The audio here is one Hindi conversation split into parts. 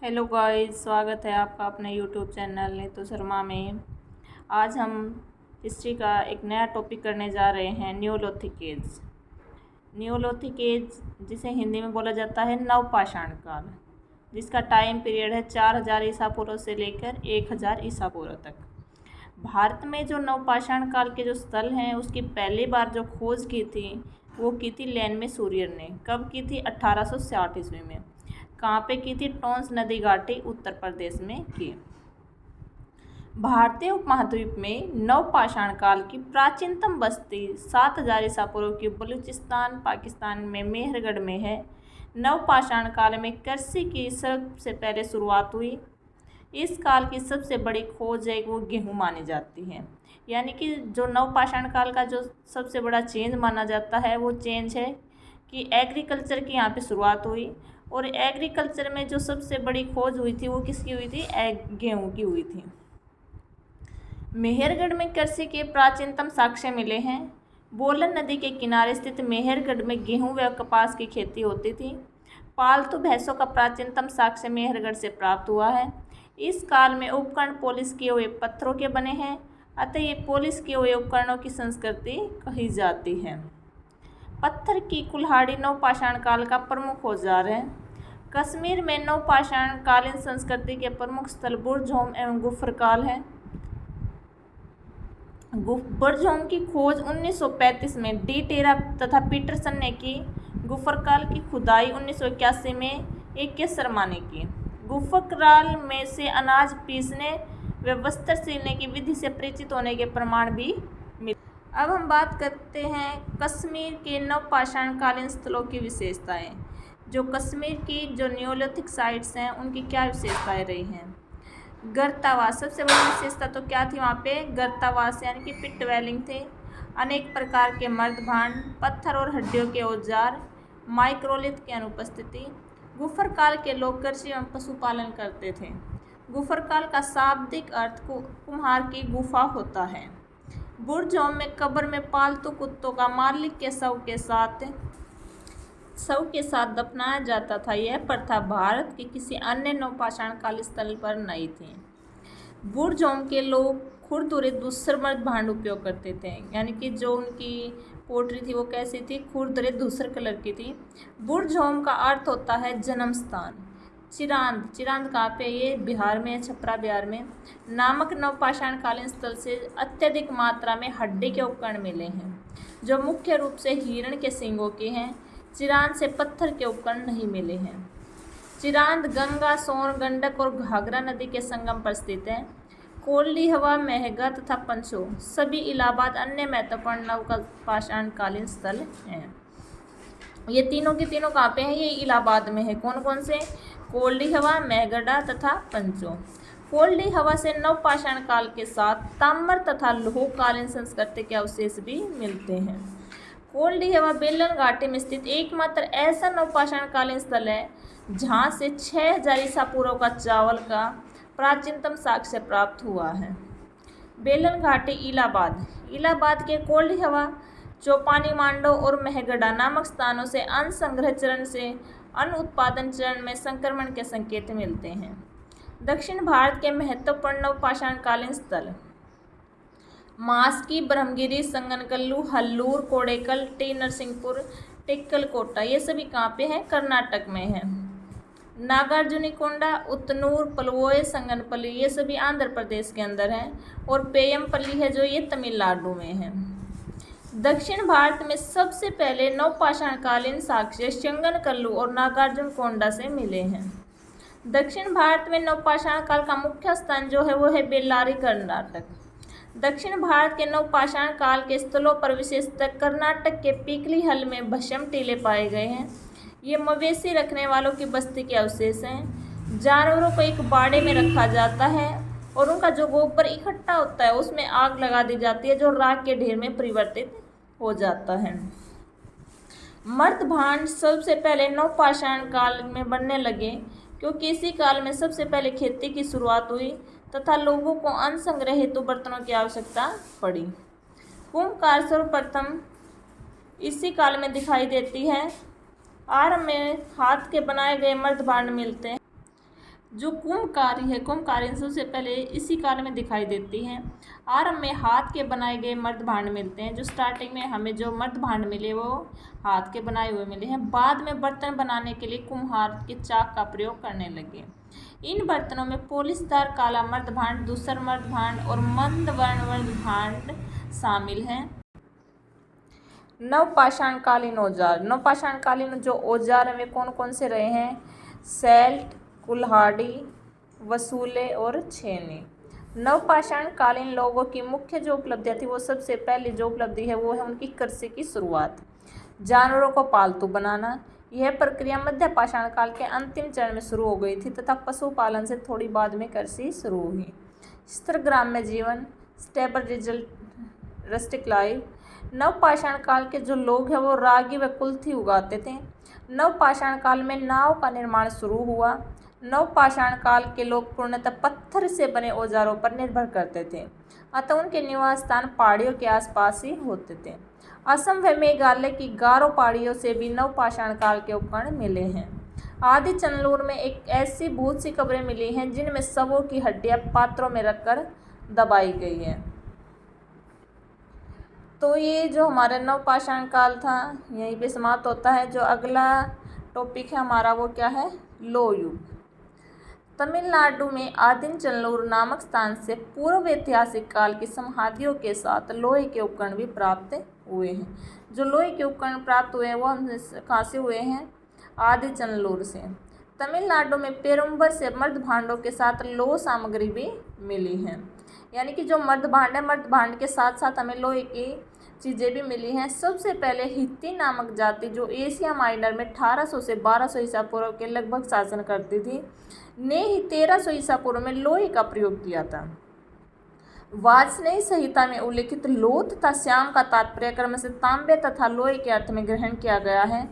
हेलो गाइस, स्वागत है आपका अपने यूट्यूब चैनल नीतू शर्मा में। आज हम हिस्ट्री का एक नया टॉपिक करने जा रहे हैं, न्यूलिथिक एज। न्यूलिथिक एज जिसे हिंदी में बोला जाता है नवपाषाण काल, जिसका टाइम पीरियड है 4000 ईसा पूर्व से लेकर 1000 ईसा पूर्व तक। भारत में जो नवपाषाण काल के जो स्थल हैं उसकी पहली बार जो खोज की थी वो की थी लैनमे सूरियर ने। कब की थी? 1860 ईस्वी में। कहाँ पे की थी? टोंस नदी घाटी उत्तर प्रदेश में की। भारतीय उपमहाद्वीप में नवपाषाण काल की प्राचीनतम बस्ती 7000 ईसा पूर्व की बलूचिस्तान पाकिस्तान में मेहरगढ़ में है। नवपाषाण काल में कृषि की सबसे पहले शुरुआत हुई। इस काल की सबसे बड़ी खोज है वो गेहूँ मानी जाती है। यानी कि जो नवपाषाण काल का जो सबसे बड़ा चेंज माना जाता है वो चेंज है कि एग्रीकल्चर की यहाँ पे शुरुआत हुई। और एग्रीकल्चर में जो सबसे बड़ी खोज हुई थी वो किसकी हुई थी? गेहूँ की हुई थी। मेहरगढ़ में कृषि के प्राचीनतम साक्ष्य मिले हैं। बोलन नदी के किनारे स्थित मेहरगढ़ में गेहूँ व कपास की खेती होती थी। पालतू भैंसों का प्राचीनतम साक्ष्य मेहरगढ़ से प्राप्त हुआ है। इस काल में उपकरण पॉलिश किए हुए पत्थरों के बने हैं, अतः ये पॉलिश किए हुए उपकरणों की संस्कृति कही जाती है। पत्थर की कुल्हाड़ी नवपाषाण काल का प्रमुख औजार है। कश्मीर में नवपाषाण कालीन संस्कृति के प्रमुख स्थल बुरझोम एवं गुफरकाल है। बुरझोम की खोज 1935 में डी टेरा तथा पीटरसन ने की। गुफरकाल की खुदाई 1981 में A.K. शर्मा ने की। गुफरकाल में से अनाज पीसने व वस्त्र सीलने की विधि से परिचित होने के प्रमाण भी मिले। अब हम बात करते हैं कश्मीर के नवपाषाण कालीन स्थलों की विशेषताएं। जो कश्मीर की जो न्यूलिथिक साइट्स हैं उनकी क्या विशेषताएं रही हैं? गर्तावास सबसे बड़ी विशेषता तो क्या थी? वहाँ पे गर्तावास यानी कि पिट ड्वेलिंग थे। अनेक प्रकार के मर्द भांड, पत्थर और हड्डियों के औजार, माइक्रोलिथ की अनुपस्थिति। गुफरकाल के लोग कृषि एवं पशुपालन करते थे। गुफरकाल का शाब्दिक अर्थ कुम्हार की गुफा होता है। बुरझोम में कब्र में पालतू कुत्तों का मालिक के शव के साथ दफनाया जाता था। यह प्रथा भारत के किसी अन्य नवपाषाण काल स्थल पर नहीं थी। बुरझोम के लोग खुरदुरे धूसर मर्द भांड उपयोग करते थे, यानी कि जो उनकी पोटरी थी वो कैसी थी? खुरदुरे धूसर कलर की थी। बुरझोम का अर्थ होता है जन्म स्थान। चिरांद कहाँ पे? ये बिहार में, छपरा बिहार में। नामक नवपाषाण कालीन स्थल से अत्यधिक मात्रा में हड्डी के उपकरण मिले हैं, जो मुख्य रूप से हिरण के सींगों के हैं। चिरांद से पत्थर के उपकरण नहीं मिले हैं। चिरांद गंगा, सोन, गंडक और घाघरा नदी के संगम पर स्थित है। कोल्डी हवा, मेहगा तथा पंचो सभी इलाहाबाद अन्य महत्वपूर्ण नवपाषाण कालीन स्थल हैं। ये तीनों के तीनों कहाँ पे हैं? ये इलाहाबाद में है। कौन कौन से? कोल्डी हवा, मेहगढ़ तथा पंचो। कोल्डी हवा से नवपाषाण काल के साथ ताम्र तथा लौह कालीन संस्कृति के अवशेष भी मिलते हैं। कोल्डी हवा बेलन घाटी में स्थित एकमात्र ऐसा नवपाषाण कालीन स्थल है जहाँ से 6000 ईसा पूर्व का चावल का प्राचीनतम साक्ष्य प्राप्त हुआ है। बेलन घाटी इलाहाबाद के कोल्डी हवा, चौपानी मांडो और मेहगढ़ नामक स्थानों से अन्न संग्रह चरण से अन्न उत्पादन चरण में संक्रमण के संकेत मिलते हैं। दक्षिण भारत के महत्वपूर्ण नवपाषाण कालीन स्थल मास्की, ब्रह्मगिरी, संगनकल्लू, हल्लूर, कोडेकल, टी नरसिंहपुर, टेक्कलकोटा, ये सभी कहाँ पे हैं? कर्नाटक में है। नागार्जुनीकोंडा, उतनूर, पलवोए, संगनपल्ली ये सभी आंध्र प्रदेश के अंदर हैं। और पेयमपल्ली है जो ये तमिलनाडु में है। दक्षिण भारत में सबसे पहले नवपाषाण कालीन साक्ष्य संगनकल्लू और नागार्जुनकोंडा से मिले हैं। दक्षिण भारत में नवपाषाण काल का मुख्य स्थान जो है वो है बेल्लारी, कर्नाटक। दक्षिण भारत के नवपाषाण काल के स्थलों पर विशेषतः कर्नाटक के पीकलीहल में भस्म टीले पाए गए हैं। ये मवेशी रखने वालों की बस्ती के अवशेष हैं। जानवरों को एक बाड़े में रखा जाता है और उनका जो गोबर इकट्ठा होता है उसमें आग लगा दी जाती है, जो राख के ढेर में परिवर्तित हो जाता है। मर्द भांड सबसे पहले नवपाषाण काल में बनने लगे, क्योंकि इसी काल में सबसे पहले खेती की शुरुआत हुई तथा लोगों को अन्न संग्रह हेतु बर्तनों की आवश्यकता पड़ी। कुंभकार सर्वप्रथम इसी काल में दिखाई देती है। आरंभ में हाथ के बनाए गए मर्द भांड मिलते हैं। जो कुंभकारी है, कुंभकारी सबसे पहले इसी कार्य में दिखाई देती हैं। आरंभ में हाथ के बनाए गए मर्द भांड मिलते हैं। जो स्टार्टिंग में हमें जो मर्द भांड मिले वो हाथ के बनाए हुए मिले हैं। बाद में बर्तन बनाने के लिए कुम्हार के चाक का प्रयोग करने लगे। इन बर्तनों में पोलिशदार काला मर्द भांड, धूसर मर्द भांड और मंद वर्ण मर्द भांड शामिल हैं। नवपाषाणकालीन औजार। नवपाषाणकालीन जो औजार हैं वे कौन कौन से रहे हैं? सैल्ट, कुल्हाड़ी, वसूले और छेनी। नवपाषाणकालीन लोगों की मुख्य जो उपलब्धियाँ थी वो सबसे पहली जो उपलब्धि है वो है उनकी कृषि की शुरुआत, जानवरों को पालतू बनाना। यह प्रक्रिया मध्य पाषाण काल के अंतिम चरण में शुरू हो गई थी तथा पशुपालन से थोड़ी बाद में कृषि शुरू हुई। स्थिर ग्राम्य जीवन, स्टेबल रस्टिक लाइफ। नवपाषाण काल के जो लोग हैं वो रागी व कुल्थी उगाते थे। नवपाषाण काल में नाव का निर्माण शुरू हुआ। नवपाषाण काल के लोग पूर्णतः पत्थर से बने औजारों पर निर्भर करते थे, अतः उनके निवास स्थान पहाड़ियों के आसपास ही होते थे। असम व मेघालय की गारो पहाड़ियों से भी नवपाषाण काल के उपकरण मिले हैं। आदि चंदलूर में एक ऐसी बहुत सी कब्रें मिली हैं जिनमें शवों की हड्डियां पात्रों में रखकर दबाई गई है। तो ये जो हमारा नवपाषाण काल था यहीं पे समाप्त होता है। जो अगला टॉपिक है हमारा वो क्या है? लोह युग। तमिलनाडु में आदिम चंदलूर नामक स्थान से पूर्व ऐतिहासिक काल की समाधियों के साथ लोहे के उपकरण भी प्राप्त हुए हैं। जो लोहे के उपकरण प्राप्त हुए हैं वो हम कहाँ से हुए हैं? आदि चंदलूर से। तमिलनाडु में पेरुम्बर से मर्द भांडों के साथ लोह सामग्री भी मिली है। यानी कि जो मर्द भांड है, मर्द भांड के साथ साथ हमें लोहे की चीज़ें भी मिली हैं। सबसे पहले हित्ती नामक जाति जो एशिया माइनर में 1800 से 1200 ईसा पूर्व के लगभग शासन करती थी, ने ही 1300 ईसा पूर्व में लोहे का प्रयोग किया था। वाजपेयी संहिता में उल्लिखित लोह तथा श्याम का तात्पर्य क्रम से तांबे तथा लोहे के अर्थ में ग्रहण किया गया है।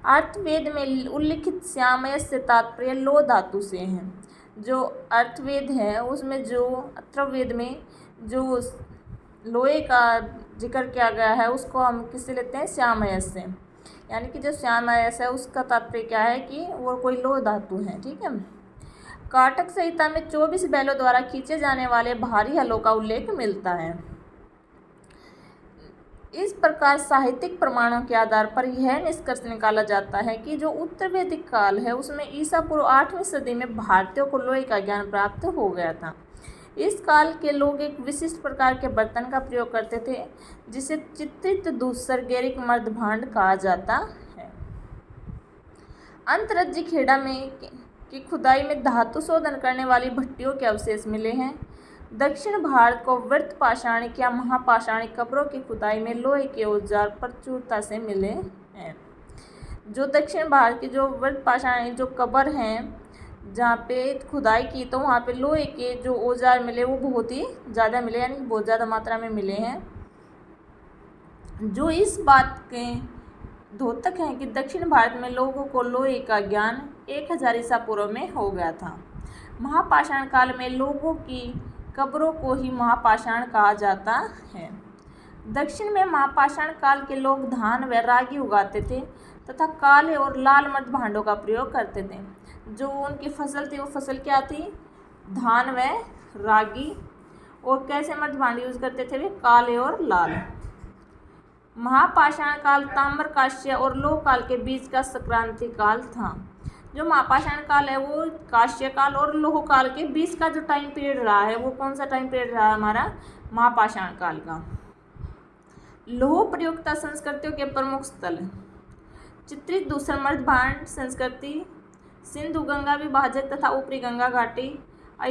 अर्थवेद में उल्लिखित श्यामय से तात्पर्य लोह धातु से है। जो अर्थवेद है उसमें जो अथर्ववेद में जो लोहे का जिक्र किया गया है उसको हम किससे लेते हैं? श्यामय से। यानी कि जो श्यामय है उसका तात्पर्य क्या है कि वो कोई लोह धातु है। ठीक है। काटक संहिता में 24 बैलों द्वारा खींचे जाने वाले भारी हलों का उल्लेख मिलता है। इस प्रकार साहित्यिक प्रमाणों के आधार पर यह निष्कर्ष निकाला जाता है कि जो उत्तर वैदिक काल है उसमें ईसा पूर्व 8वीं सदी में भारतीयों को लोहे का ज्ञान प्राप्त हो गया था। इस काल के लोग एक विशिष्ट प्रकार के बर्तन का प्रयोग करते थे जिसे चित्रित धूसर गैरिक मर्द भांड कहा जाता है। अंतरज्जी खेड़ा में की खुदाई में धातु शोधन करने वाली भट्टियों के अवशेष मिले हैं। दक्षिण भारत को व्रत पाषाणिक या महापाषाणिक कब्रों की खुदाई में लोहे के औजार प्रचुरता से मिले हैं। जो दक्षिण भारत की जो व्रत पाषाणिक जो कब्र हैं जहाँ पे खुदाई की तो वहाँ पे लोहे के जो औजार मिले वो बहुत ही ज़्यादा मिले, यानी बहुत ज़्यादा मात्रा में मिले हैं। जो इस बात के द्योतक हैं कि दक्षिण भारत में लोगों को लोहे का ज्ञान 1000 ईसा पूर्व में हो गया था। महापाषाण काल में लोगों की कब्रों को ही महापाषाण कहा जाता है। दक्षिण में महापाषाण काल के लोग धान व रागी उगाते थे तथा काले और लाल मर्द भांडों का प्रयोग करते थे। जो उनकी फसल थी वो फसल क्या थी? धान व रागी। और कैसे मर्द भांड यूज करते थे वे? काले और लाल। महापाषाण काल ताम्र कांस्य और लोह काल के बीच का संक्रांति काल था। जो महापाषाण काल है वो कांस्य काल और लोह काल के बीच का जो टाइम पीरियड रहा है वो कौन सा टाइम पीरियड रहा है हमारा? महापाषाण काल का। लोह प्रयुक्ता संस्कृतियों के प्रमुख स्थल: चित्रित धूसर मर्द भांड संस्कृति, सिंधु गंगा विभाजक तथा ऊपरी गंगा घाटी,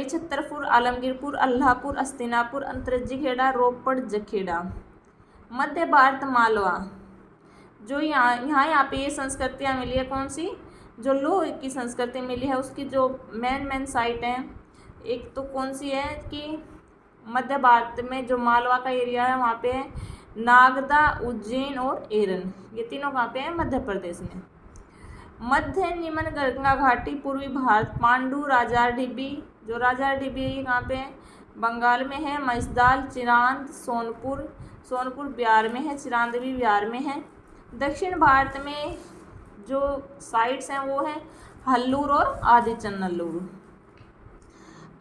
छतरपुर, आलमगीरपुर, अल्लाहपुर, अस्तिनापुर, अंतरज्जी खेड़ा, रोपड़, जखेड़ा। मध्य भारत मालवा। जो यहाँ पे ये संस्कृतियाँ मिली है कौन सी? जो लोह की संस्कृति मिली है उसकी जो मेन साइट है एक तो कौन सी है कि मध्य भारत में जो मालवा का एरिया है वहाँ पे है नागदा, उज्जैन और एरन। ये तीनों कहाँ पे है? मध्य प्रदेश में। मध्य निम्न गंगा घाटी, पूर्वी भारत, पांडु, राजार डिब्बी। जो राजार डिब्बी है कहाँ पे है? बंगाल में है। महिषदाल, चिरांद, सोनपुर बिहार में है। चिरांद भी बिहार में है। दक्षिण भारत में जो साइट्स हैं वो हैं हल्लूर और आदि चंदलूर।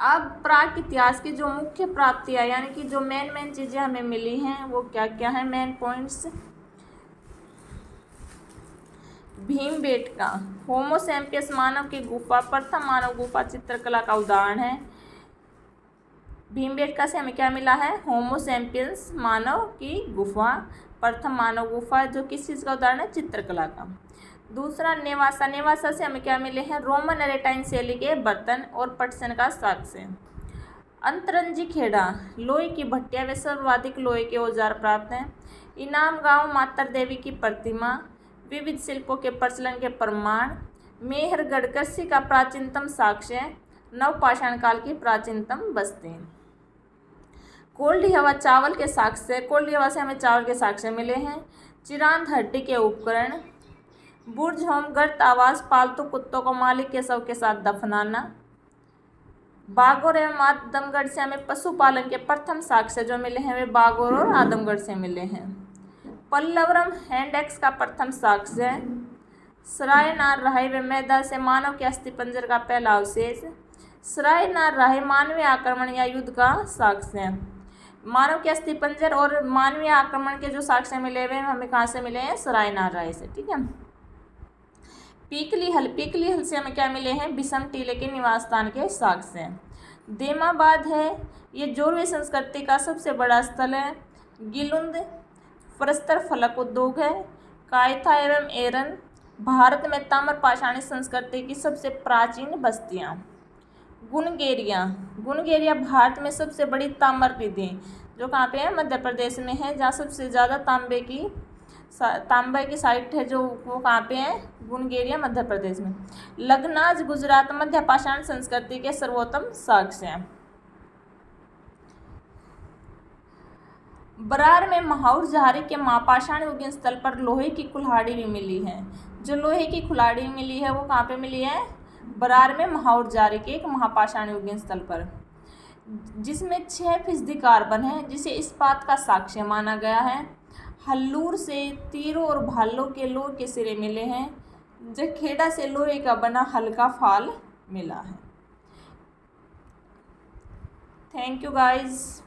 अब प्राक इतिहास की जो मुख्य प्राप्तियाँ यानी कि जो मेन चीज़ें हमें मिली हैं वो क्या क्या है, main points. Bhimbetka Homo sapiens मानव की गुफा प्रथम मानव गुफा चित्रकला का उदाहरण है। भीमबेटका से हमें क्या मिला है, होमो सैपियंस मानव की गुफा प्रथम मानव गुफा, जो किस चीज़ का उदाहरण है, चित्रकला का। दूसरा नेवासा, नेवासा से हमें क्या मिले हैं, रोमन एरेटाइन शैली के बर्तन और पटसन का साक्ष्य। अंतरंजी खेड़ा लोहे की भट्टिया व सर्वाधिक लोहे के औजार प्राप्त हैं। इनाम गांव मातर देवी की प्रतिमा, विविध शिल्पों के प्रचलन के प्रमाण। मेहरगढ़ कृषि का प्राचीनतम साक्ष्य, नवपाषाण काल की प्राचीनतम बस्ती। कोल्डी हवा चावल के साक्ष्य, कोल्डी हवा से हमें चावल के साक्ष्य मिले हैं। चिरांद हड्डी के उपकरण। बुर्ज होम गर्त आवास पालतू कुत्तों को मालिक के शव के साथ दफनाना। बागौर एवं आदमगढ़ से हमें पशुपालन के प्रथम साक्ष्य जो मिले हैं वे बागौर और आदमगढ़ से मिले हैं। पल्लवरम हैंड एक्स का प्रथम साक्ष्य। सराय नार राही व मैदा से मानव के अस्थिपंजर का पहला अवशेष। सराय नार राही मानवीय आक्रमण या युद्ध का साक्ष्य। मानव के अस्थिपंजर और मानवीय आक्रमण के जो साक्ष्य मिले हुए हमें कहाँ से मिले हैं, सराय नार राही से। ठीक है। पीकली हल, पीकली हल से हमें क्या मिले हैं, विषम टीले के निवास स्थान के साक्ष्य। देमाबाद है, ये जोरवे संस्कृति का सबसे बड़ा स्थल है। गिलुंद प्रस्तर फलक उद्योग है। कायथा एवं एरन भारत में ताम्रपाषाणी संस्कृति की सबसे प्राचीन बस्तियां। गुनगेरिया, गुनगेरिया भारत में सबसे बड़ी ताम्र निधि जो कहाँ पे है, मध्य प्रदेश में है, जहाँ सबसे ज़्यादा तांबे की साइट है जो वो कहाँ पे है, गुनगेरिया मध्य प्रदेश में। लखनाज गुजरात मध्य पाषाण संस्कृति के सर्वोत्तम साक्ष्य हैं। बरार में महाउर जहारी के महापाषाण युगीन स्थल पर लोहे की कुल्हाड़ी भी मिली है। जो लोहे की कुल्हाड़ी मिली है वो कहाँ पे मिली है, बरार में महाउर जहारी के एक महापाषाण युगीन स्थल पर, जिसमें 6% कार्बन है, जिसे इस्पात का साक्ष्य माना गया है। हल्लूर से तीरों और भालों के लोहे के सिरे मिले हैं। जखेड़ा से लोहे का बना हल्का फाल मिला है। Thank you guys.